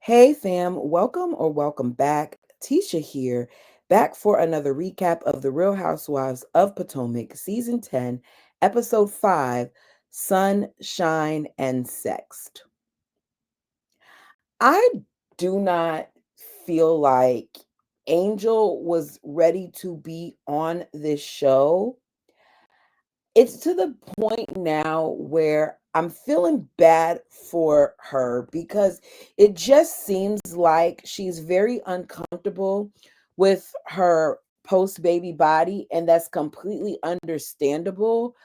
Hey fam, welcome or welcome back. Tisha here, back for another recap of The Real Housewives of Potomac, Season 10, Episode 5, Sunshine and Sexed. I do not feel like Angel was ready to be on this show. It's to the point now where I'm feeling bad for her because it just seems like she's very uncomfortable with her post baby body, and that's completely understandable.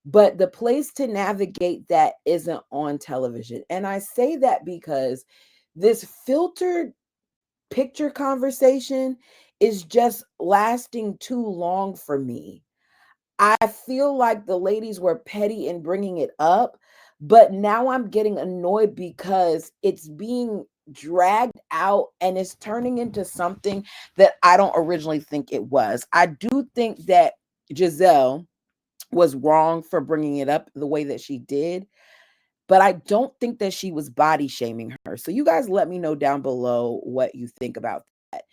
But the place to navigate that isn't on television. And I say that because this filtered picture conversation is just lasting too long for me. I feel like the ladies were petty in bringing it up, but now I'm getting annoyed because it's being dragged out and it's turning into something that I don't originally think it was. I do think that Giselle was wrong for bringing it up the way that she did, but I don't think that she was body shaming her. So you guys let me know down below what you think about that.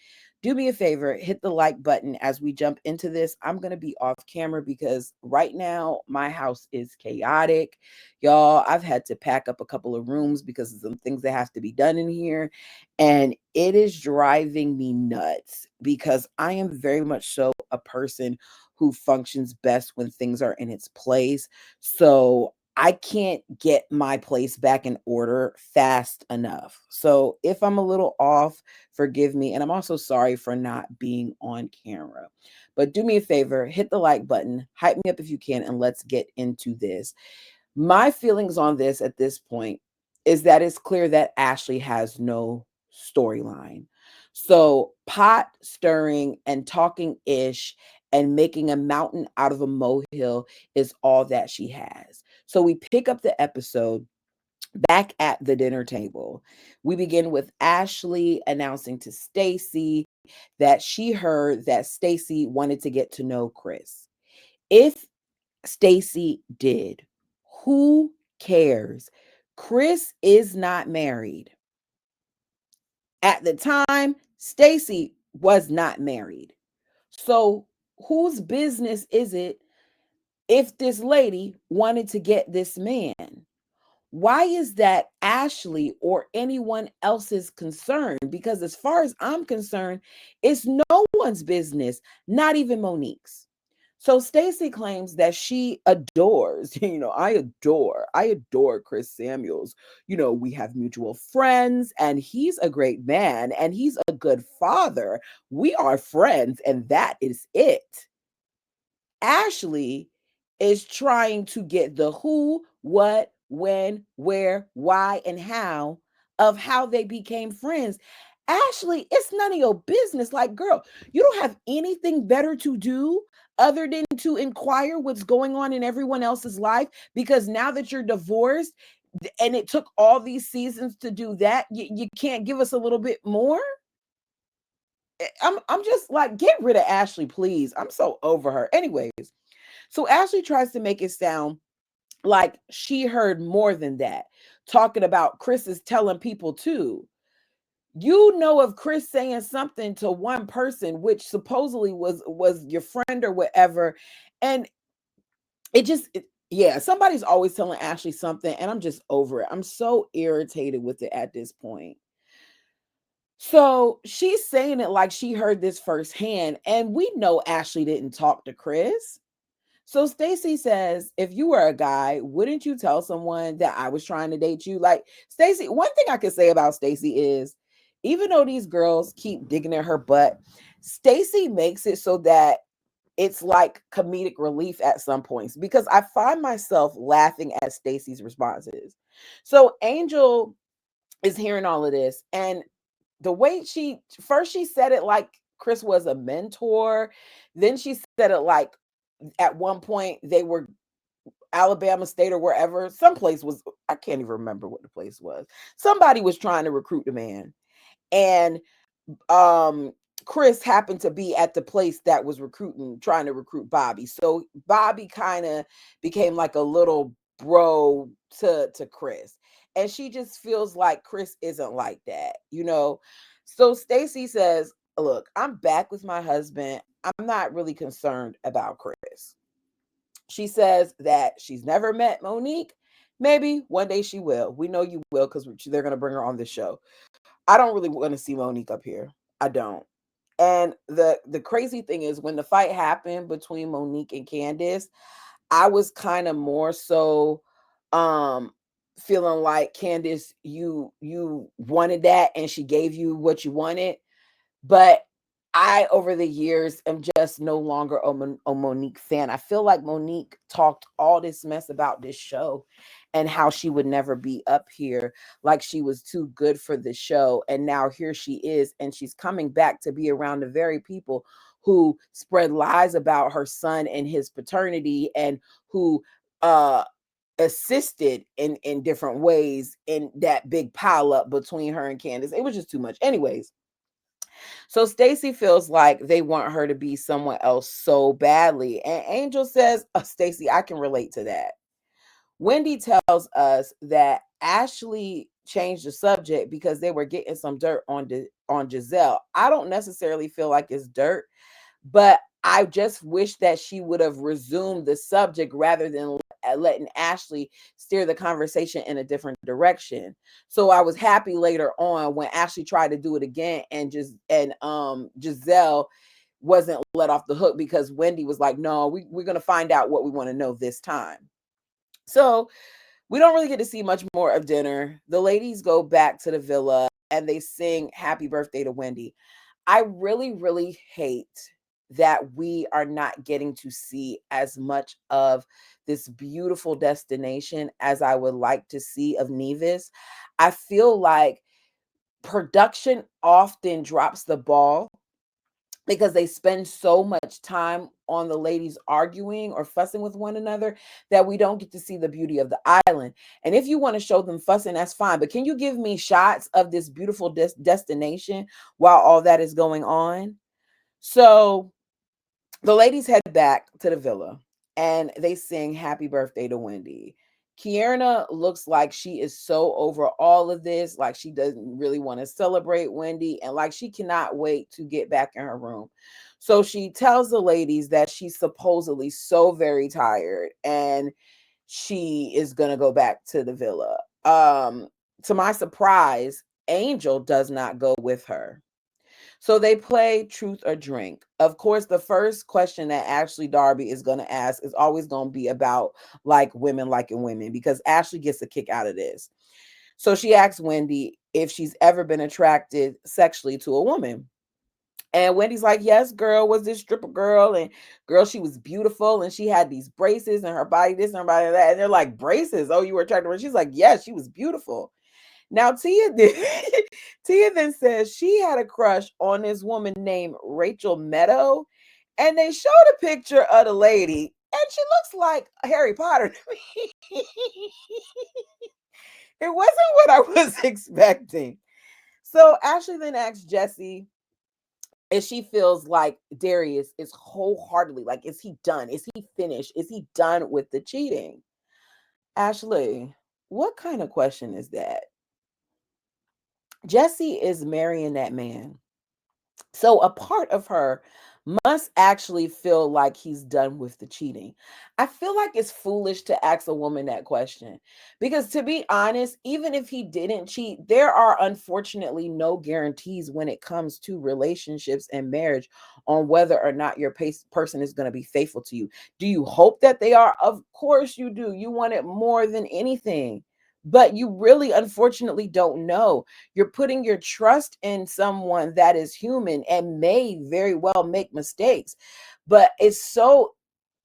Do me a favor, hit the like button as we jump into this. I'm going to be off camera because right now my house is chaotic. Y'all, I've had to pack up a couple of rooms because of some things that have to be done in here. And it is driving me nuts because I am very much so a person who functions best when things are in its place. So I can't get my place back in order fast enough. So if I'm a little off, forgive me. And I'm also sorry for not being on camera. But do me a favor, hit the like button, hype me up if you can, and let's get into this. My feelings on this at this point is that it's clear that Ashley has no storyline. So, pot stirring and talking ish and making a mountain out of a molehill is all that she has. So, we pick up the episode back at the dinner table. We begin with Ashley announcing to Stacy that she heard that Stacy wanted to get to know Chris. If Stacy did, who cares? Chris is not married. At the time, Stacy was not married. So, whose business is it if this lady wanted to get this man? Why is that Ashley or anyone else's concern? Because as far as I'm concerned, it's no one's business, not even Monique's. So Stacy claims that she adores, I adore Chris Samuels. We have mutual friends and he's a great man and he's a good father. We are friends and that is it. Ashley is trying to get the who, what, when, where, why, and how they became friends. Ashley, it's none of your business. Like, girl, you don't have anything better to do other than to inquire what's going on in everyone else's life because now that you're divorced and it took all these seasons to do that, you can't give us a little bit more? I'm just like, get rid of Ashley, please. I'm so over her. Anyways, so Ashley tries to make it sound like she heard more than that, talking about Chris is telling people too. You know of Chris saying something to one person, which supposedly was your friend or whatever, and yeah, somebody's always telling Ashley something, and I'm just over it. I'm so irritated with it at this point. So she's saying it like she heard this firsthand, and we know Ashley didn't talk to Chris. So Stacy says, if you were a guy, wouldn't you tell someone that I was trying to date you? Like, Stacy, one thing I could say about Stacy is even though these girls keep digging at her butt, Stacy makes it so that it's like comedic relief at some points because I find myself laughing at Stacy's responses. So Angel is hearing all of this, and the way she said it like Chris was a mentor, then she said it like at one point they were Alabama State or wherever, someplace was, I can't even remember what the place was. Somebody was trying to recruit the man. And um Chris happened to be at the place that was trying to recruit Bobby. So Bobby kind of became like a little bro to Chris. And she just feels like Chris isn't like that, you know? So Stacy says, look, I'm back with my husband. I'm not really concerned about Chris. She says that she's never met Monique. Maybe one day she will. We know you will because they're going to bring her on the show. I don't really want to see Monique up here. I don't. And the crazy thing is when the fight happened between Monique and Candace, I was kind of more so um feeling like Candace, you wanted that and she gave you what you wanted. But I, over the years, am just no longer a Monique fan. I feel like Monique talked all this mess about this show and how she would never be up here, like she was too good for the show. And now here she is, and she's coming back to be around the very people who spread lies about her son and his paternity, and who uh assisted in different ways in that big pile up between her and Candace. It was just too much. Anyways, so Stacy feels like they want her to be someone else so badly. And Angel says, oh, Stacy, I can relate to that. Wendy tells us that Ashley changed the subject because they were getting some dirt on Giselle. I don't necessarily feel like it's dirt, but I just wish that she would have resumed the subject rather than letting Ashley steer the conversation in a different direction. So I was happy later on when Ashley tried to do it again, and Giselle wasn't let off the hook because Wendy was like, no, we're going to find out what we want to know this time. So we don't really get to see much more of dinner. The ladies go back to the villa and they sing happy birthday to Wendy. I really, really hate that we are not getting to see as much of this beautiful destination as I would like to see of Nevis. I feel like production often drops the ball because they spend so much time on the ladies arguing or fussing with one another that we don't get to see the beauty of the island. And if you want to show them fussing, that's fine. But can you give me shots of this beautiful destination while all that is going on? So the ladies head back to the villa and they sing happy birthday to Wendy. Kierna looks like she is so over all of this, like she doesn't really want to celebrate Wendy, and like she cannot wait to get back in her room. So she tells the ladies that she's supposedly so very tired and she is going to go back to the villa. To my surprise, Angel does not go with her. So they play truth or drink. Of course, the first question that Ashley Darby is going to ask is always going to be about like women liking women, because Ashley gets a kick out of this. So she asks Wendy if she's ever been attracted sexually to a woman. And Wendy's like, yes, girl, was this stripper girl. And girl, she was beautiful. And she had these braces and her body this and her body that. And they're like, braces? Oh, you were attracted to her? She's like, yes, she was beautiful. Now, Tia then says she had a crush on this woman named Rachel Meadow, and they showed a picture of the lady, and she looks like Harry Potter to me. It wasn't what I was expecting. So Ashley then asks Jessie if she feels like Darius is wholeheartedly, like, is he done? Is he finished? Is he done with the cheating? Ashley, what kind of question is that? Jessie is marrying that man. So a part of her must actually feel like he's done with the cheating. I feel like it's foolish to ask a woman that question because, to be honest, even if he didn't cheat, there are unfortunately no guarantees when it comes to relationships and marriage on whether or not your person is going to be faithful to you. Do you hope that they are? Of course you do. You want it more than anything. But you really, unfortunately, don't know. You're putting your trust in someone that is human and may very well make mistakes. But it's so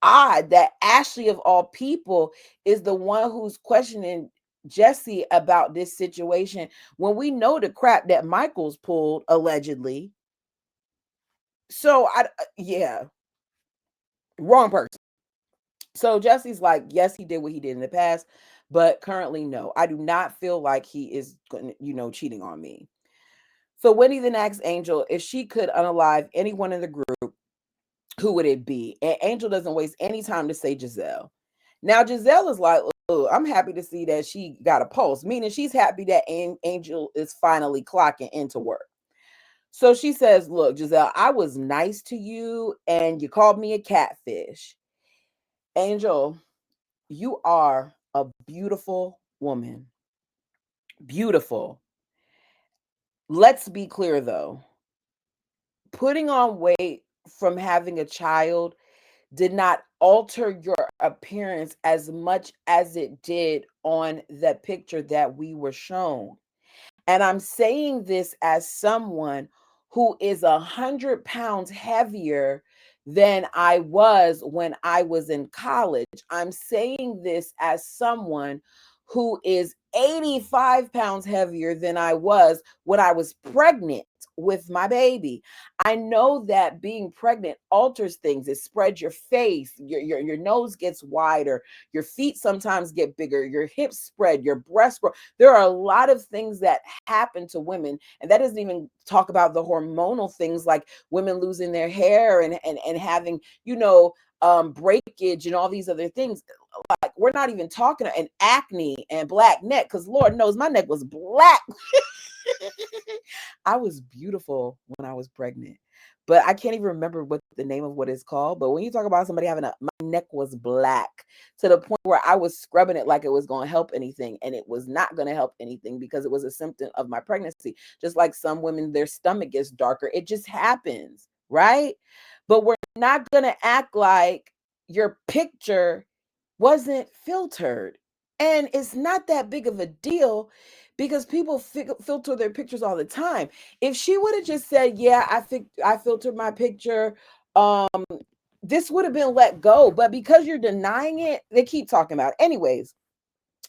odd that Ashley, of all people, is the one who's questioning Jessie about this situation when we know the crap that Michael's pulled allegedly. So yeah, wrong person. So Jesse's like, yes, he did what he did in the past, but currently, no, I do not feel like he is, cheating on me. So Wendy then asks Angel if she could unalive anyone in the group, who would it be? And Angel doesn't waste any time to say Giselle. Now Giselle is like, I'm happy to see that she got a pulse, meaning she's happy that Angel is finally clocking into work. So she says, look, Giselle, I was nice to you and you called me a catfish. Angel, you are a beautiful woman. Beautiful. Let's be clear though, putting on weight from having a child did not alter your appearance as much as it did on the picture that we were shown. And I'm saying this as someone who is 100 pounds heavier than I was when I was in college. I'm saying this as someone who is 85 pounds heavier than I was when I was pregnant with my baby. I know that being pregnant alters things. It spreads your face, your nose gets wider, your feet sometimes get bigger, your hips spread, your breasts grow. There are a lot of things that happen to women, and that doesn't even talk about the hormonal things like women losing their hair and having, breakage and all these other things. Like, we're not even talking and acne and black neck, because Lord knows my neck was black. I was beautiful when I was pregnant, but I can't even remember what the name of what it's called. But when you talk about somebody having my neck was black to the point where I was scrubbing it like it was going to help anything, and it was not going to help anything because it was a symptom of my pregnancy. Just like some women, their stomach gets darker. It just happens, right? But we're not going to act like your picture wasn't filtered. And it's not that big of a deal because people filter their pictures all the time. If she would have just said, "Yeah, I filtered my picture," um, this would have been let go. But because you're denying it, they keep talking about it. Anyways,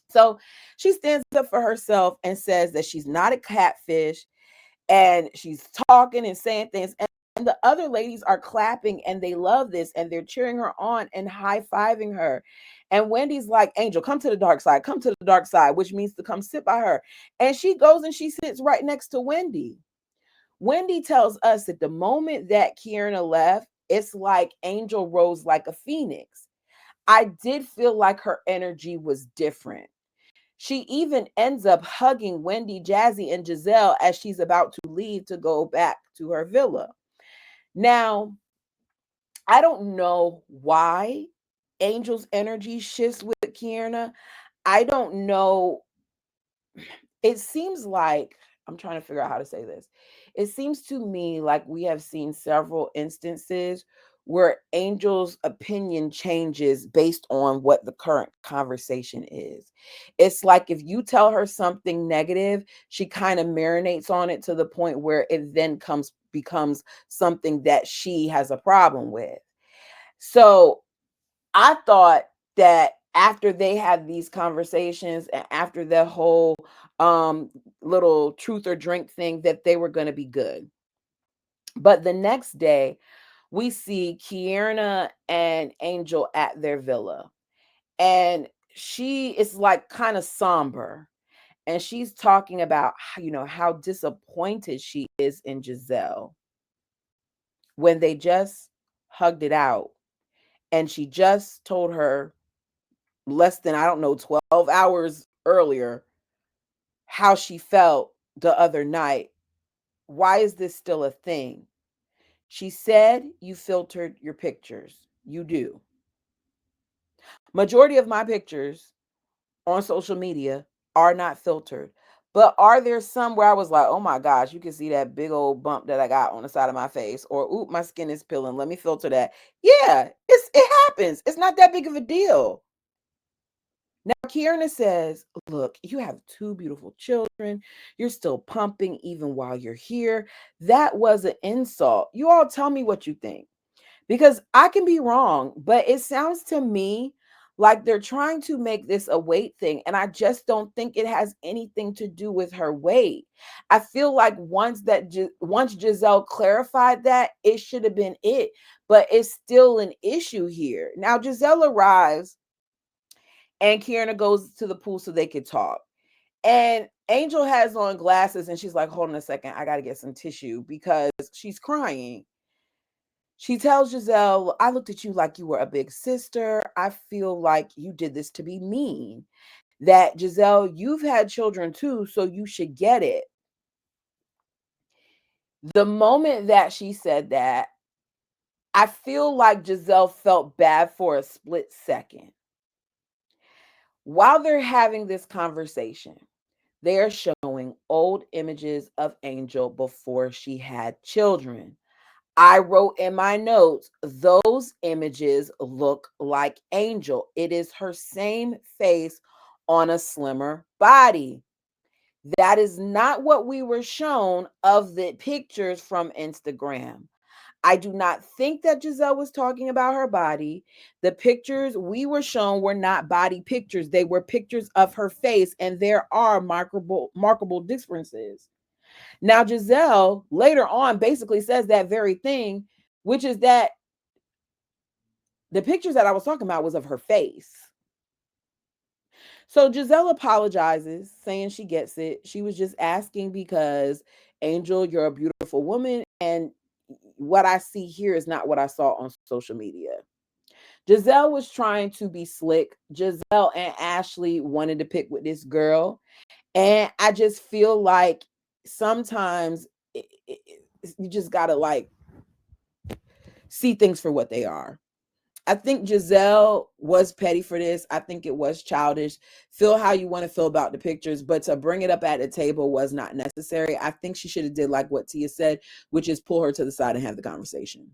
so she stands up for herself and says that she's not a catfish, and she's talking and saying things. And the other ladies are clapping and they love this and they're cheering her on and high-fiving her. And Wendy's like, Angel, come to the dark side, come to the dark side, which means to come sit by her. And she goes and she sits right next to Wendy. Wendy tells us that the moment that Kierna left, it's like Angel rose like a phoenix. I did feel like her energy was different. She even ends up hugging Wendy, Jazzy, and Giselle as she's about to leave to go back to her villa. Now, I don't know why Angel's energy shifts with Kierna. I don't know. It seems like, I'm trying to figure out how to say this. It seems to me like we have seen several instances where Angel's opinion changes based on what the current conversation is. It's like if you tell her something negative, she kind of marinates on it to the point where it then becomes something that she has a problem with. So I thought that after they had these conversations and after the whole um little truth or drink thing that they were going to be good. But the next day, we see Kierna and Angel at their villa. And she is like kind of somber. And she's talking about how disappointed she is in Giselle when they just hugged it out. And she just told her less than, I don't know, 12 hours earlier how she felt the other night. Why is this still a thing? She said you filtered your pictures. You do. Majority of my pictures on social media are not filtered. But are there some where I was like, oh my gosh, you can see that big old bump that I got on the side of my face, or oop, my skin is peeling. Let me filter that. Yeah, it happens. It's not that big of a deal. Now, Kierna says, look, you have two beautiful children. You're still pumping even while you're here. That was an insult. You all tell me what you think, because I can be wrong, but it sounds to me like they're trying to make this a weight thing. And I just don't think it has anything to do with her weight. I feel like once Giselle clarified that, it should have been it, but it's still an issue here. Now, Giselle arrives and Kierna goes to the pool so they could talk. And Angel has on glasses and she's like, hold on a second, I got to get some tissue because she's crying. She tells Giselle, I looked at you like you were a big sister. I feel like you did this to be mean. That Giselle, you've had children too, so you should get it. The moment that she said that, I feel like Giselle felt bad for a split second. While they're having this conversation, they are showing old images of Angel before she had children. I wrote in my notes, those images look like Angel. It is her same face on a slimmer body. That is not what we were shown of the pictures from Instagram. I do not think that Giselle was talking about her body. The pictures we were shown were not body pictures. They were pictures of her face, and there are markable differences. Now, Giselle later on basically says that very thing, which is that the pictures that I was talking about was of her face. So Giselle apologizes, saying she gets it. She was just asking because, Angel, you're a beautiful woman, and what I see here is not what I saw on social media. Giselle was trying to be slick. Giselle and Ashley wanted to pick with this girl. And I just feel like sometimes you just got to like see things for what they are. I think Giselle was petty for this. I think it was childish. Feel how you want to feel about the pictures, but to bring it up at the table was not necessary. I think she should have did like what Tia said, which is pull her to the side and have the conversation.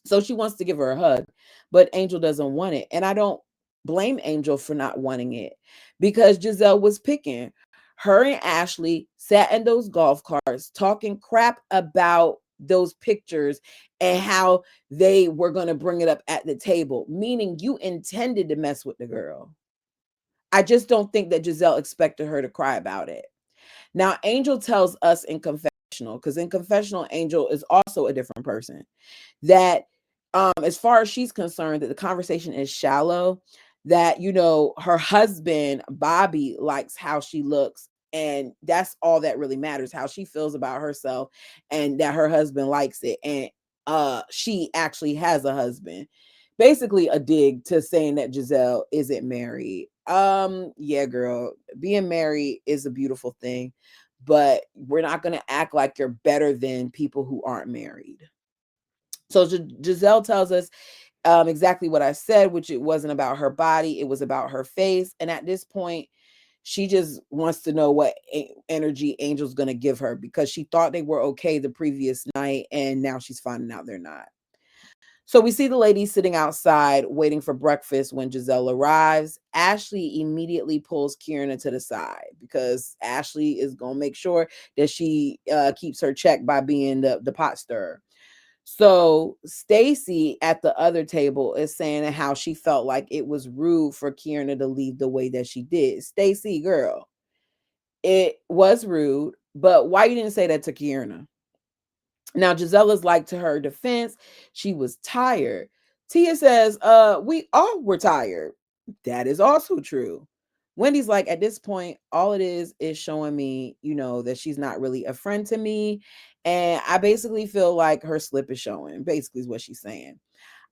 So she wants to give her a hug, but Angel doesn't want it. And I don't blame Angel for not wanting it because Giselle was picking. Her and Ashley sat in those golf carts talking crap about those pictures and how they were going to bring it up at the table, meaning you intended to mess with the girl. I just don't think that Giselle expected her to cry about it. Now, Angel tells us in confessional, because in confessional, Angel is also a different person, that as far as she's concerned, that the conversation is shallow, that her husband Bobby likes how she looks, and that's all that really matters, how she feels about herself, and that her husband likes it, and she actually has a husband. Basically a dig to saying that Giselle isn't married. Yeah, girl, being married is a beautiful thing, but we're not going to act like you're better than people who aren't married. So Giselle tells us exactly what I said, which it wasn't about her body, it was about her face. And at this point, she just wants to know what energy Angel's going to give her, because she thought they were okay the previous night, and now she's finding out they're not. So we see the ladies sitting outside waiting for breakfast when Giselle arrives. Ashley immediately pulls Kierna to the side because Ashley is going to make sure that she keeps her check by being the pot stirrer. So Stacy at the other table is saying how she felt like it was rude for Kierna to leave the way that she did. Stacy, girl, it was rude, but why you didn't say that to Kierna? Now, Gisella's like, to her defense, she was tired. Tia says, we all were tired. That is also true. Wendy's like, at this point, all it is showing me, that she's not really a friend to me. And I basically feel like her slip is showing, basically, is what she's saying.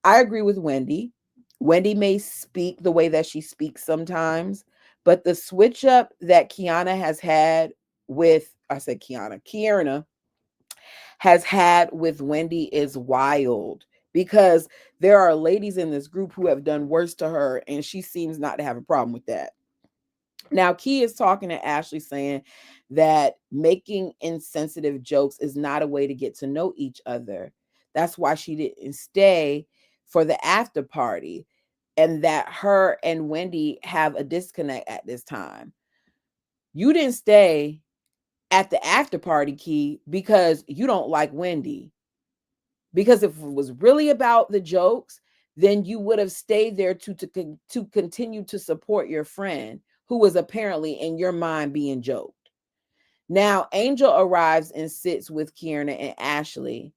I agree with Wendy. Wendy may speak the way that she speaks sometimes, but the switch up that Kiana has had with, I said Kierna has had with Wendy is wild, because there are ladies in this group who have done worse to her, and she seems not to have a problem with that. Now, Key is talking to Ashley, saying that making insensitive jokes is not a way to get to know each other. That's why she didn't stay for the after party, and that her and Wendy have a disconnect at this time. You didn't stay at the after party, Key, because you don't like Wendy. Because if it was really about the jokes, then you would have stayed there to continue to support your friend who was apparently in your mind being joked. Now, Angel arrives and sits with Kierna and Ashley,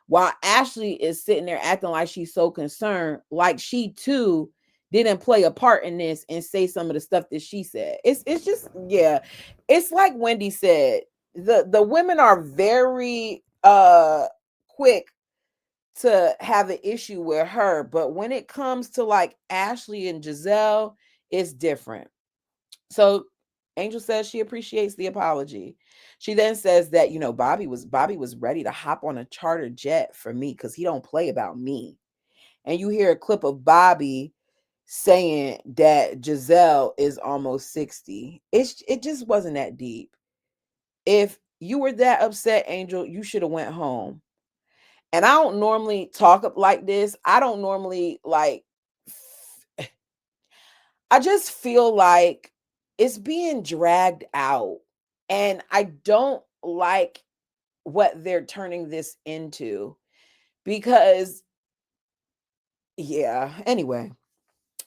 while Ashley is sitting there acting like she's so concerned, like she too didn't play a part in this and say some of the stuff that she said. It's just, yeah, it's like Wendy said, the women are very quick to have an issue with her. But when it comes to like Ashley and Giselle, it's different. So Angel says she appreciates the apology. She then says that, Bobby was ready to hop on a charter jet for me because he don't play about me. And you hear a clip of Bobby saying that Giselle is almost 60. It just wasn't that deep. If you were that upset, Angel, you should have went home. And I don't normally talk up like this. I don't normally like I just feel like it's being dragged out. And I don't like what they're turning this into because yeah, anyway.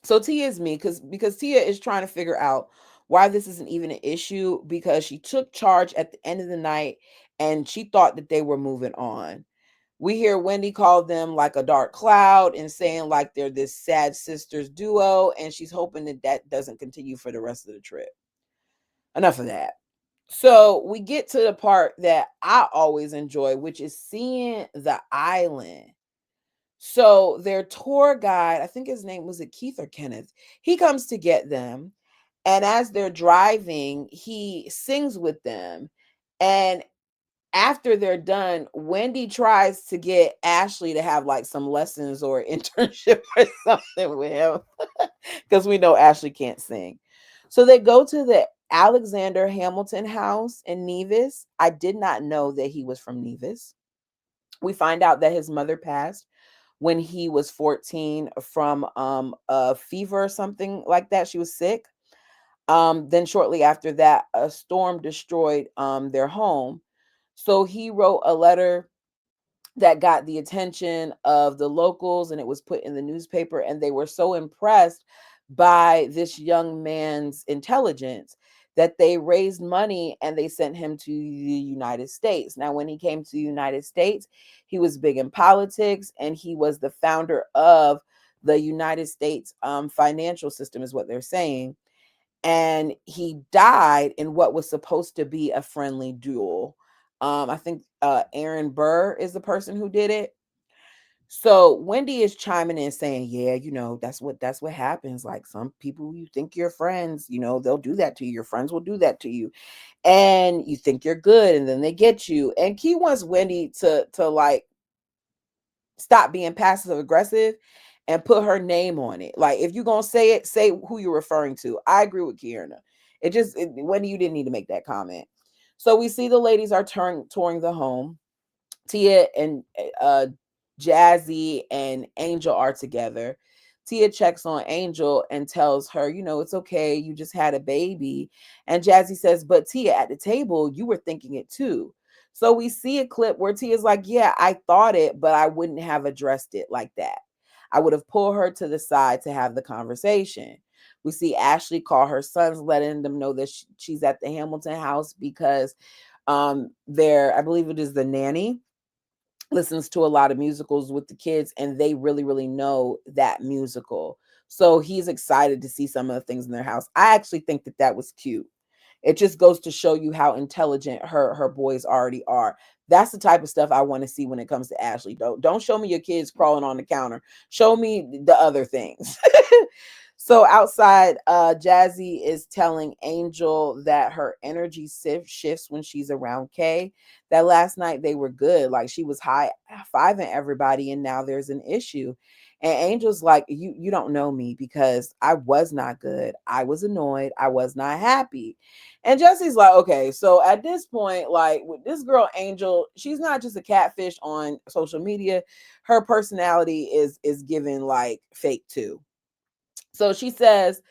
So Tia is me because Tia is trying to figure out why this isn't even an issue because she took charge at the end of the night and she thought that they were moving on. We hear Wendy call them like a dark cloud and saying like they're this sad sisters duo, and she's hoping that that doesn't continue for the rest of the trip. Enough of that. So we get to the part that I always enjoy, which is seeing the island. So their tour guide, I think his name was it Keith or Kenneth, he comes to get them. And as they're driving, he sings with them. And after they're done, Wendy tries to get Ashley to have like some lessons or internship or something with him because we know Ashley can't sing. So they go to the Alexander Hamilton house in Nevis. I did not know that he was from Nevis. We find out that his mother passed when he was 14 from a fever or something like that. She was sick. Then shortly after that, a storm destroyed their home. So he wrote a letter that got the attention of the locals and it was put in the newspaper, and they were so impressed by this young man's intelligence that they raised money and they sent him to the United States. Now when he came to the United States, he was big in politics and he was the founder of the United States financial system is what they're saying. And he died in what was supposed to be a friendly duel. I think Aaron Burr is the person who did it. So Wendy is chiming in saying, "Yeah, that's what happens. Like some people, you think you're friends, they'll do that to you. Your friends will do that to you, and you think you're good, and then they get you." And Key wants Wendy to like stop being passive aggressive and put her name on it. Like if you're gonna say it, say who you're referring to. I agree with Kierna. Wendy, you didn't need to make that comment. So we see the ladies are touring the home. Tia and Jazzy and Angel are together. Tia checks on Angel and tells her, it's okay. You just had a baby. And Jazzy says, but Tia, at the table, you were thinking it too. So we see a clip where Tia's like, yeah, I thought it, but I wouldn't have addressed it like that. I would have pulled her to the side to have the conversation. We see Ashley call her sons, letting them know that she's at the Hamilton house because I believe it is the nanny listens to a lot of musicals with the kids and they really really know that musical, so he's excited to see some of the things in their house. I actually think that that was cute. It just goes to show you how intelligent her boys already are. That's the type of stuff I want to see when it comes to Ashley. Don't show me your kids crawling on the counter, show me the other things. So outside, Jazzy is telling Angel that her energy shifts when she's around Kay. That last night they were good. Like she was high fiving everybody, and now there's an issue. And Angel's like, you don't know me because I was not good. I was annoyed. I was not happy. And Jesse's like, okay, so at this point, like with this girl Angel, she's not just a catfish on social media. Her personality is given like fake too. So she says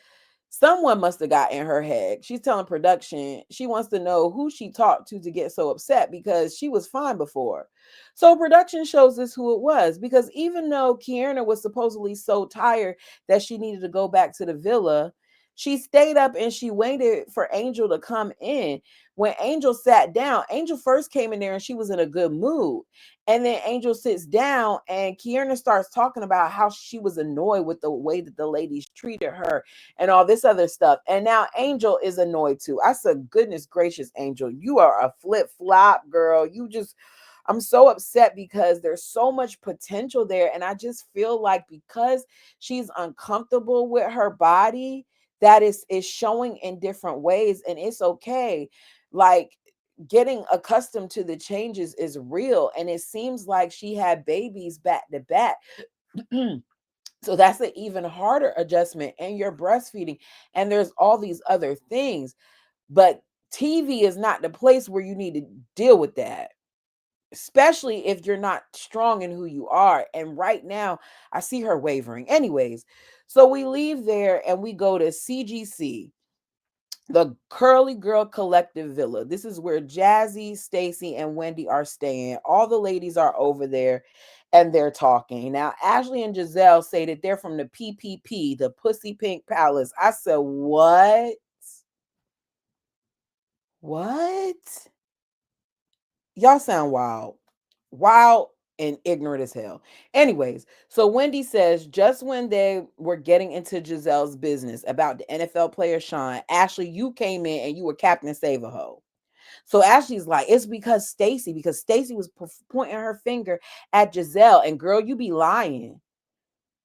someone must have got in her head. She's telling production she wants to know who she talked to get so upset because she was fine before. So production shows us who it was because even though Kierna was supposedly so tired that she needed to go back to the villa, she stayed up and she waited for Angel to come in. When Angel sat down, Angel first came in there and she was in a good mood. And then Angel sits down and Kierna starts talking about how she was annoyed with the way that the ladies treated her and all this other stuff. And now Angel is annoyed too. I said, goodness gracious, Angel, you are a flip flop girl. You just, I'm so upset because there's so much potential there. And I just feel like because she's uncomfortable with her body, that is showing in different ways. And it's okay. Like getting accustomed to the changes is real. And it seems like she had babies back to back. So that's an even harder adjustment. And you're breastfeeding. And there's all these other things. But TV is not the place where you need to deal with that, especially if you're not strong in who you are. And right now, I see her wavering. Anyways, so we leave there and we go to CGC, the Curly Girl Collective Villa. This is where Jazzy, Stacy, and Wendy are staying. All the ladies are over there and they're talking. Now, Ashley and Giselle say that they're from the PPP, the Pussy Pink Palace. I said, what? What? Y'all sound wild. Wild and ignorant as hell. Anyways, so Wendy says just when they were getting into Giselle's business about the NFL player Sean, Ashley, you came in and you were Captain Save a Hoe. So Ashley's like, it's because Stacy was pointing her finger at Giselle, and girl, you be lying.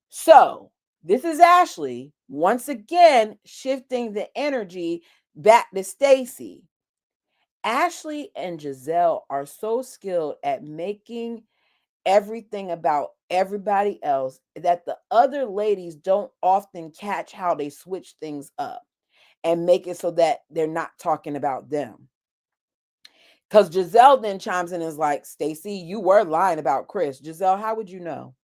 So this is Ashley once again shifting the energy back to Stacy. Ashley and Giselle are so skilled at making everything about everybody else that the other ladies don't often catch how they switch things up and make it so that they're not talking about them. Because Giselle then chimes in and is like, Stacy, you were lying about Chris. Giselle, how would you know?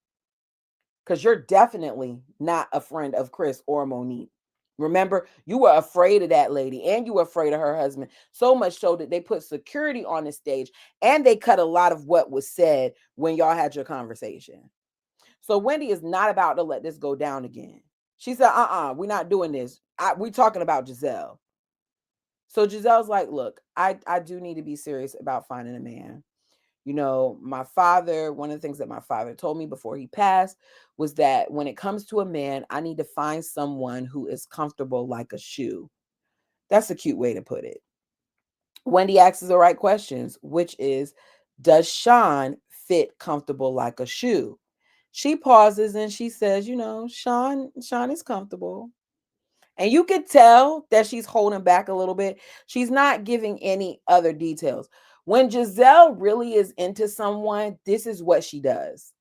Because you're definitely not a friend of Chris or Monique. Remember, you were afraid of that lady and you were afraid of her husband. So much so that they put security on the stage and they cut a lot of what was said when y'all had your conversation. So Wendy is not about to let this go down again. She said, we're not doing this. We're talking about Giselle. So Giselle's like, look, I do need to be serious about finding a man. You know, my father, one of the things that my father told me before he passed was that when it comes to a man, I need to find someone who is comfortable like a shoe. That's a cute way to put it. Wendy asks the right questions, which is, does Sean fit comfortable like a shoe? She pauses and she says, Sean is comfortable. And you could tell that she's holding back a little bit. She's not giving any other details. When Giselle really is into someone, this is what she does.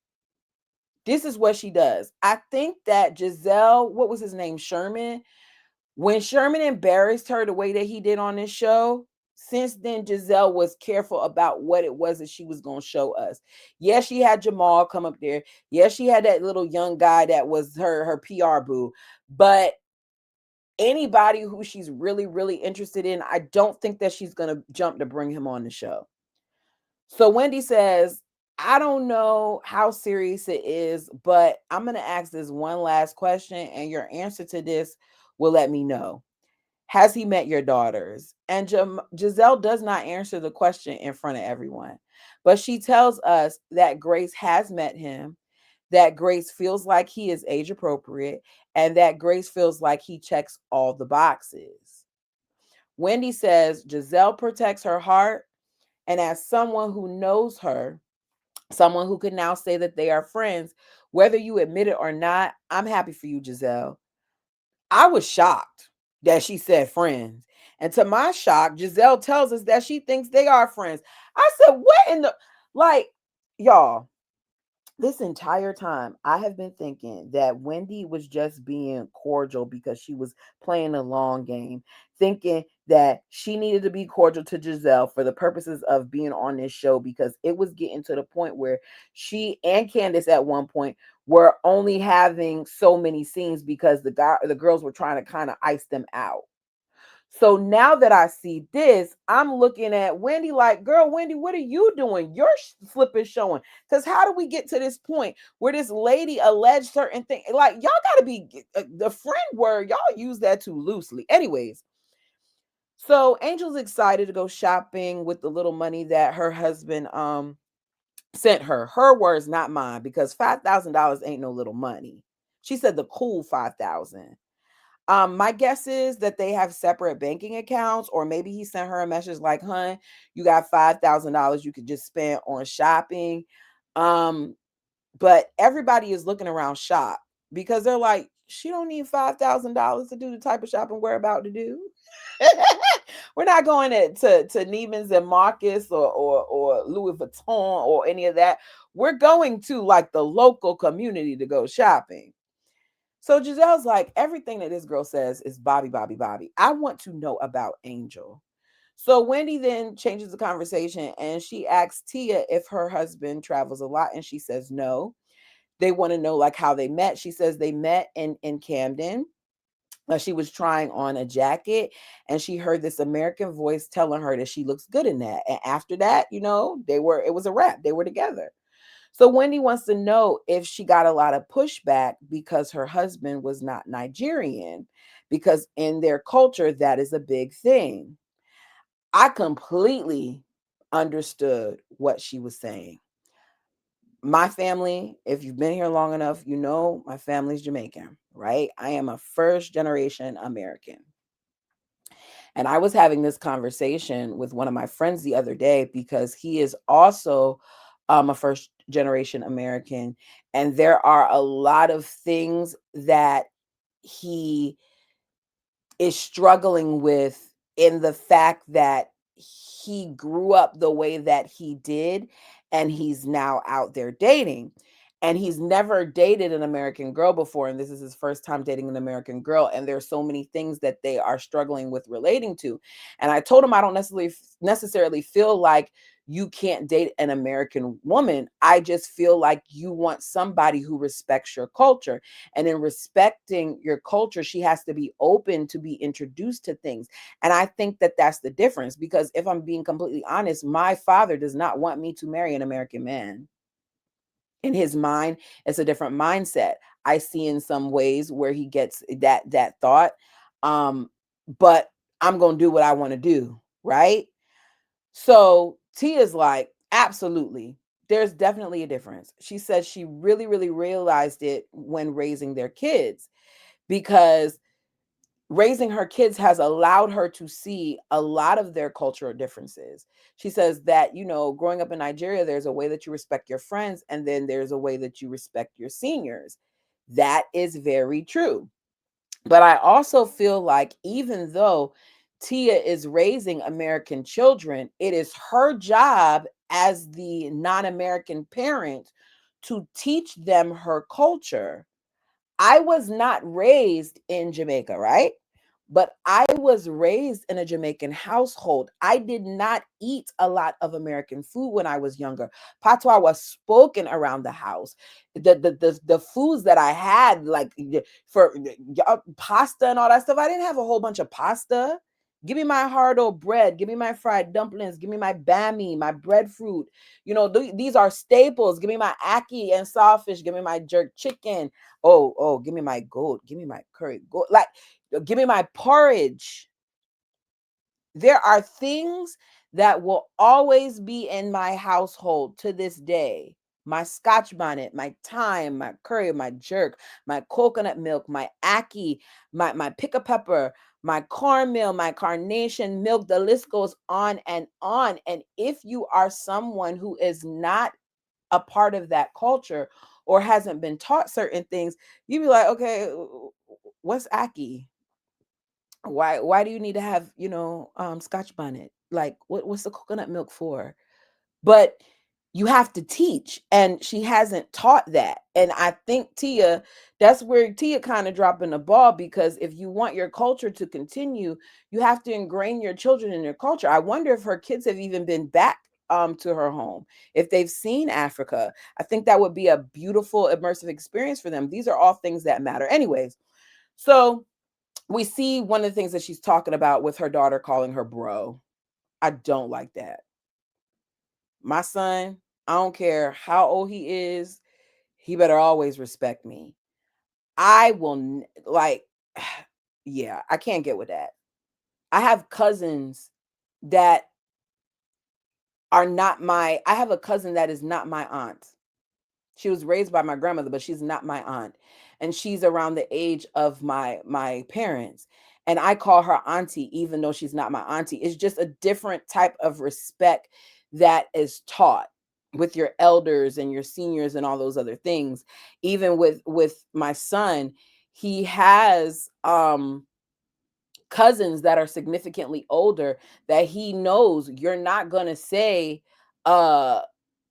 This is what she does. I think that Giselle, what was his name? Sherman. When Sherman embarrassed her the way that he did on this show, since then, Giselle was careful about what it was that she was going to show us. Yes, she had Jamal come up there. Yes, she had that little young guy that was her PR boo. But anybody who she's really, really interested in, I don't think that she's going to jump to bring him on the show. So Wendy says, I don't know how serious it is, but I'm going to ask this one last question, and your answer to this will let me know. Has he met your daughters? And Giselle does not answer the question in front of everyone, but she tells us that Grace has met him, that Grace feels like he is age appropriate, and that Grace feels like he checks all the boxes. Wendy says Giselle protects her heart, and as someone who knows her, someone who can now say that they are friends, whether you admit it or not, I'm happy for you, Giselle. I was shocked that she said friends. And to my shock, Giselle tells us that she thinks they are friends. I said, what in the, like, y'all, this entire time, I have been thinking that Wendy was just being cordial because she was playing a long game, thinking that she needed to be cordial to Giselle for the purposes of being on this show because it was getting to the point where she and Candace at one point were only having so many scenes because the girls were trying to kind of ice them out. So now that I see this, I'm looking at Wendy like, girl, Wendy, what are you doing? Your slip is showing. Because how do we get to this point where this lady alleged certain things? Like, y'all got to be the friend word. Y'all use that too loosely. Anyways, so Angel's excited to go shopping with the little money that her husband sent her. Her words, not mine, because $5,000 ain't no little money. She said the cool 5,000. My guess is that they have separate banking accounts, or maybe he sent her a message like, "Hun, you got $5,000 you could just spend on shopping." Um, but everybody is looking around shocked because they're like, "She don't need $5,000 to do the type of shopping we're about to do." We're not going to Neiman's and Marcus or Louis Vuitton or any of that. We're going to like the local community to go shopping. So Giselle's like, everything that this girl says is Bobby, Bobby, Bobby. I want to know about Angel. So Wendy then changes the conversation and she asks Tia if her husband travels a lot, and she says no. They want to know like how they met. She says they met in Camden. She was trying on a jacket and she heard this American voice telling her that she looks good in that. And after that, it was a wrap. They were together. So Wendy wants to know if she got a lot of pushback because her husband was not Nigerian, because in their culture, that is a big thing. I completely understood what she was saying. My family, if you've been here long enough, you know my family's Jamaican, right? I am a first generation American. And I was having this conversation with one of my friends the other day because he is also a first generation American. And there are a lot of things that he is struggling with, in the fact that he grew up the way that he did and he's now out there dating, and he's never dated an American girl before, and this is his first time dating an American girl, and there's so many things that they are struggling with relating to. And I told him I don't necessarily feel like you can't date an American woman. I just feel like you want somebody who respects your culture, and in respecting your culture, she has to be open to be introduced to things. And I think that that's the difference, because if I'm being completely honest, my father does not want me to marry an American man. In his mind, it's a different mindset. I see in some ways where he gets that thought. Um, but I'm going to do what I want to do, right? So Tia's like, absolutely. There's definitely a difference. She says she really, really realized it when raising their kids, because raising her kids has allowed her to see a lot of their cultural differences. She says that, growing up in Nigeria, there's a way that you respect your friends, and then there's a way that you respect your seniors. That is very true. But I also feel like even though Tia is raising American children, it is her job as the non American parent to teach them her culture. I was not raised in Jamaica, right? But I was raised in a Jamaican household. I did not eat a lot of American food when I was younger. Patois was spoken around the house. The foods that I had, like for pasta and all that stuff, I didn't have a whole bunch of pasta. Give me my hard-boiled bread. Give me my fried dumplings. Give me my bammy, my breadfruit. These are staples. Give me my ackee and sawfish. Give me my jerk chicken. Oh, give me my goat. Give me my curry goat. Like, give me my porridge. There are things that will always be in my household to this day. My scotch bonnet, my thyme, my curry, my jerk, my coconut milk, my ackee, my pick a pepper, my cornmeal, my carnation milk. The list goes on and on. And if you are someone who is not a part of that culture or hasn't been taught certain things, you be like, okay, what's ackee? Why do you need to have, scotch bonnet? Like, what's the coconut milk for? But you have to teach, and she hasn't taught that. And I think that's where Tia kind of dropping the ball, because if you want your culture to continue, you have to ingrain your children in your culture. I wonder if her kids have even been back to her home, if they've seen Africa. I think that would be a beautiful immersive experience for them. These are all things that matter. Anyways, so we see one of the things that she's talking about with her daughter calling her bro. I don't like that. My son, I don't care how old he is, he better always respect me. I will like, yeah, I can't get with that. I have cousins that I have a cousin that is not my aunt. She was raised by my grandmother, but she's not my aunt. and she's around the age of my parents, and I call her auntie even though she's not my auntie. It's just a different type of respect that is taught with your elders and your seniors and all those other things. Even with my son, he has cousins that are significantly older that he knows you're not going to say uh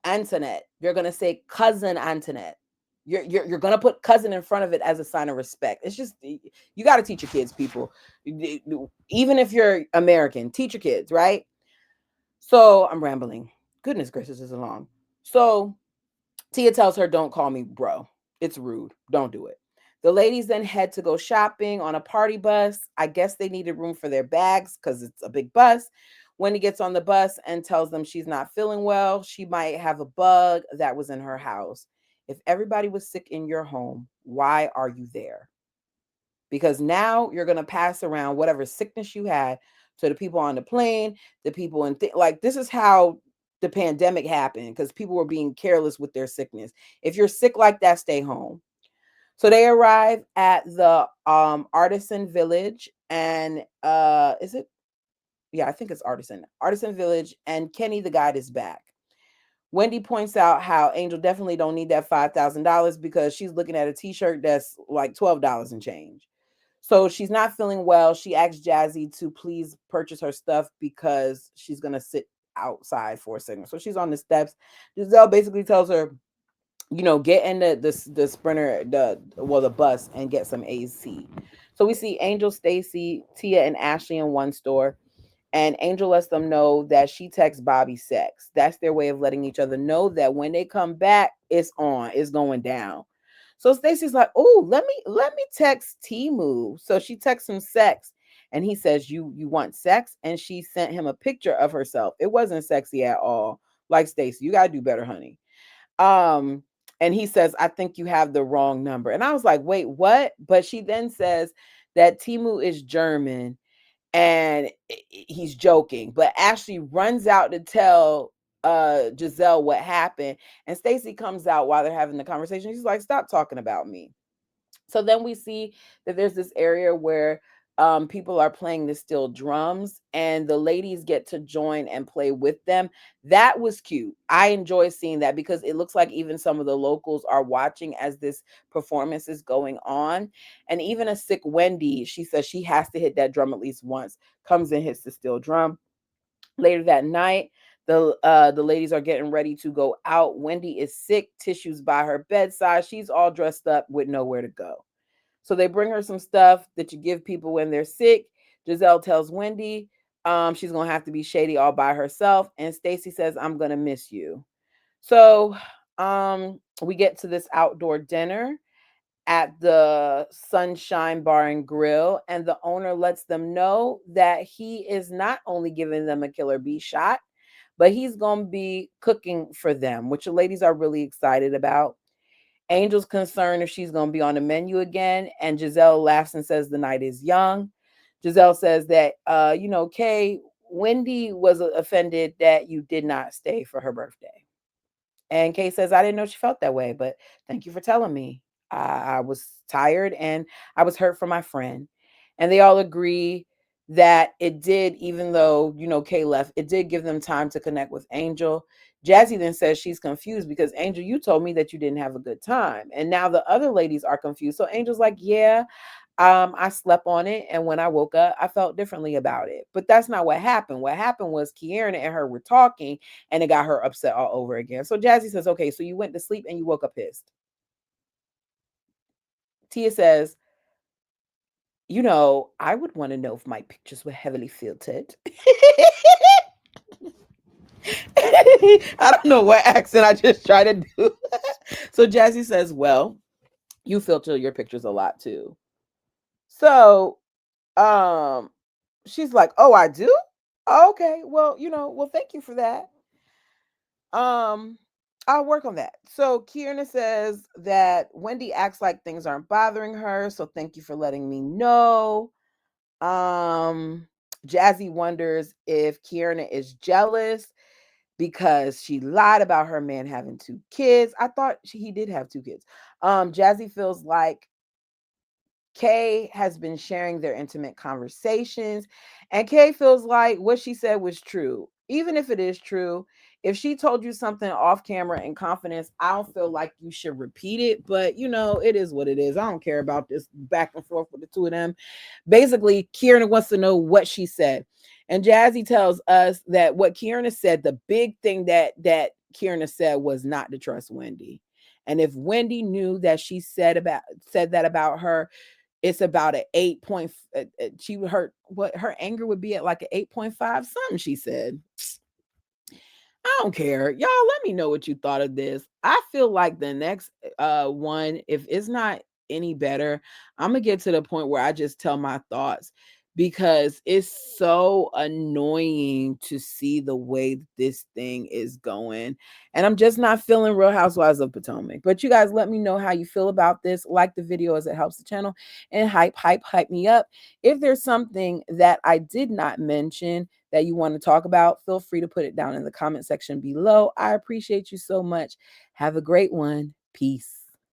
Antoinette, you're going to say cousin Antoinette. You're going to put cousin in front of it as a sign of respect. It's just, you got to teach your kids, people. Even if you're American, teach your kids, right? So I'm rambling. Goodness gracious, this is long. So Tia tells her, don't call me bro. It's rude. Don't do it. The ladies then head to go shopping on a party bus. I guess they needed room for their bags because it's a big bus. Wendy gets on the bus and tells them she's not feeling well. She might have a bug that was in her house. If everybody was sick in your home, why are you there? Because now you're going to pass around whatever sickness you had to the people on the plane, the people in like, this is how the pandemic happened, because people were being careless with their sickness. If you're sick like that, stay home. So they arrive at the artisan village, and is it, yeah, I think it's artisan village, and Kenny the guide is back. Wendy points out how Angel definitely don't need that $5,000 because she's looking at a t-shirt that's like $12 and change. So she's not feeling well. She asks Jazzy to please purchase her stuff because she's gonna sit outside for a second. So she's on the steps. Giselle basically tells her, get in the sprinter, the bus, and get some AC. So we see Angel, Stacy, Tia, and Ashley in one store. And Angel lets them know that she texts Bobby sex. That's their way of letting each other know that when they come back, it's on, it's going down. So Stacy's like, "Oh, let me text Timu." So she texts him sex, and he says, "You want sex?" And she sent him a picture of herself. It wasn't sexy at all. Like, Stacy, you gotta do better, honey. Um, and he says, "I think you have the wrong number." And I was like, "Wait, what?" But she then says that Timu is German and he's joking, but Ashley runs out to tell Giselle what happened, and Stacy comes out while they're having the conversation. She's like, "Stop talking about me." So then we see that there's this area where people are playing the steel drums, and the ladies get to join and play with them. That was cute. I enjoy seeing that because it looks like even some of the locals are watching as this performance is going on. And even a sick Wendy, she says she has to hit that drum at least once, comes and hits the steel drum. Later that night, the ladies are getting ready to go out. Wendy is sick, tissues by her bedside. She's all dressed up with nowhere to go. So they bring her some stuff that you give people when they're sick. Giselle tells Wendy she's gonna have to be shady all by herself. And Stacy says, "I'm gonna miss you." So we get to this outdoor dinner at the Sunshine Bar and Grill, and the owner lets them know that he is not only giving them a killer bee shot, but he's going to be cooking for them, which the ladies are really excited about. Angel's concerned if she's going to be on the menu again, and Giselle laughs and says the night is young. Giselle says that, Kay, Wendy was offended that you did not stay for her birthday. And Kay says, I didn't know she felt that way, but thank you for telling me. I was tired and I was hurt for my friend. And they all agree that it did, even though, Kay left, it did give them time to connect with Angel. Jazzy then says she's confused because, Angel, you told me that you didn't have a good time. And now the other ladies are confused. So Angel's like, yeah, I slept on it, and when I woke up, I felt differently about it. But that's not what happened. What happened was Kierna and her were talking, and it got her upset all over again. So Jazzy says, "Okay, so you went to sleep and you woke up pissed." Tia says, I would want to know if my pictures were heavily filtered. I don't know what accent I just tried to do. So Jazzy says, well, you filter your pictures a lot too. So um she's like, "Oh, I do? Okay. Well, thank you for that. Um, I'll work on that." So Kierna says that Wendy acts like things aren't bothering her. So thank you for letting me know. Um, Jazzy wonders if Kierna is jealous because she lied about her man having two kids. I thought he did have two kids. Jazzy feels like Kay has been sharing their intimate conversations, and Kay feels like what she said was true. Even if it is true, if she told you something off camera in confidence, I don't feel like you should repeat it. But it is what it is. I don't care about this back and forth with the two of them. Basically, Kieran wants to know what she said. And Jazzy tells us that what Kieran said, the big thing that Kieran said was not to trust Wendy. And if Wendy knew that she said that about her, it's about an 8 point. She would hurt. What her anger would be at like an 8.5 something. She said. I don't care. Y'all let me know what you thought of this. I feel like the next one, if it's not any better, I'm gonna get to the point where I just tell my thoughts because it's so annoying to see the way this thing is going. And I'm just not feeling Real Housewives of Potomac. But you guys let me know how you feel about this. Like the video as it helps the channel, and hype me up. If there's something that I did not mention that you want to talk about, feel free to put it down in the comment section below. I appreciate you so much. Have a great one. Peace.